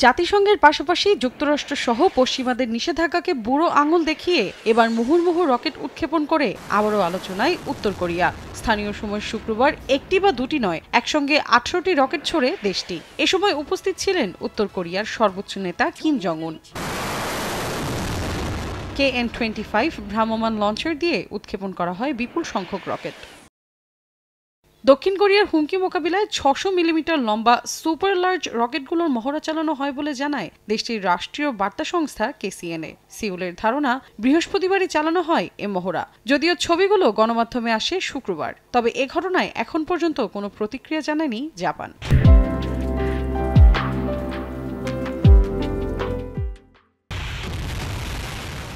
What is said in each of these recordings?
জাতিসংঘের পাশাপাশি যুক্তরাষ্ট্র সহ পশ্চিমাদের নিষেধাজ্ঞাকে বুড়ো আঙুল দেখিয়ে এবার মুহুর্মুহু রকেট উৎক্ষেপণ করে আবারও আলোচনায় উত্তর কোরিয়া। স্থানীয় সময় শুক্রবার একটি বা দুটি নয়, একসঙ্গে 18টি রকেট ছোড়ে দেশটি। এ সময় উপস্থিত ছিলেন উত্তর কোরিয়ার সর্বোচ্চ নেতা কিম জং উন। KN-25 ভ্রাম্যমাণ লঞ্চার দিয়ে উৎক্ষেপণ করা হয় বিপুল সংখ্যক রকেট। দক্ষিণ কোরিয়ার হুমকি মোকাবিলায় 600 মিলিমিটার লম্বা সুপার লার্জ রকেটগুলোর মহড়া চালানো হয় বলে জানায় দেশটির রাষ্ট্রীয় বার্তা সংস্থা KCNA। সিউলের ধারণা, বৃহস্পতিবারই চালানো হয় এ মহড়া। যদিও ছবিগুলো গণমাধ্যমে আসে শুক্রবার, তবে এ ঘটনায় এখন পর্যন্ত কোনো প্রতিক্রিয়া জানায়নি জাপান।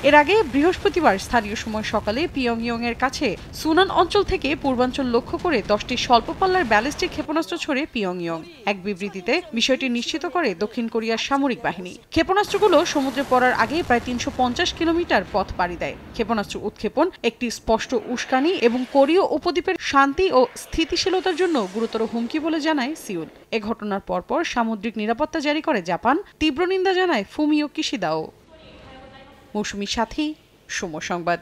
এর আগে বৃহস্পতিবার স্থানীয় সময় সকালে পিয়ংইয়ং এর কাছে সুনান অঞ্চল থেকে পূর্বাঞ্চল লক্ষ্য করে 10টি স্বল্প পাল্লার ব্যালিস্টিক ক্ষেপণাস্ত্র ছোড়ে পিয়ংইয়ং। এক বিবৃতিতে বিষয়টি নিশ্চিত করে দক্ষিণ কোরিয়ার সামরিক বাহিনী। ক্ষেপণাস্ত্রগুলো সমুদ্রে পড়ার আগে প্রায় 350 কিলোমিটার পথ পাড়ি দেয়। ক্ষেপণাস্ত্র উৎক্ষেপণ একটি স্পষ্ট উস্কানি এবং কোরীয় উপদ্বীপের শান্তি ও স্থিতিশীলতার জন্য গুরুতর হুমকি বলে জানায় সিউল। এ ঘটনার পরপর সামুদ্রিক নিরাপত্তা জারি করে জাপান। তীব্র নিন্দা জানায় ফুমিও কিশিদাও। মৌসুমীর সাথী, সময় সংবাদ।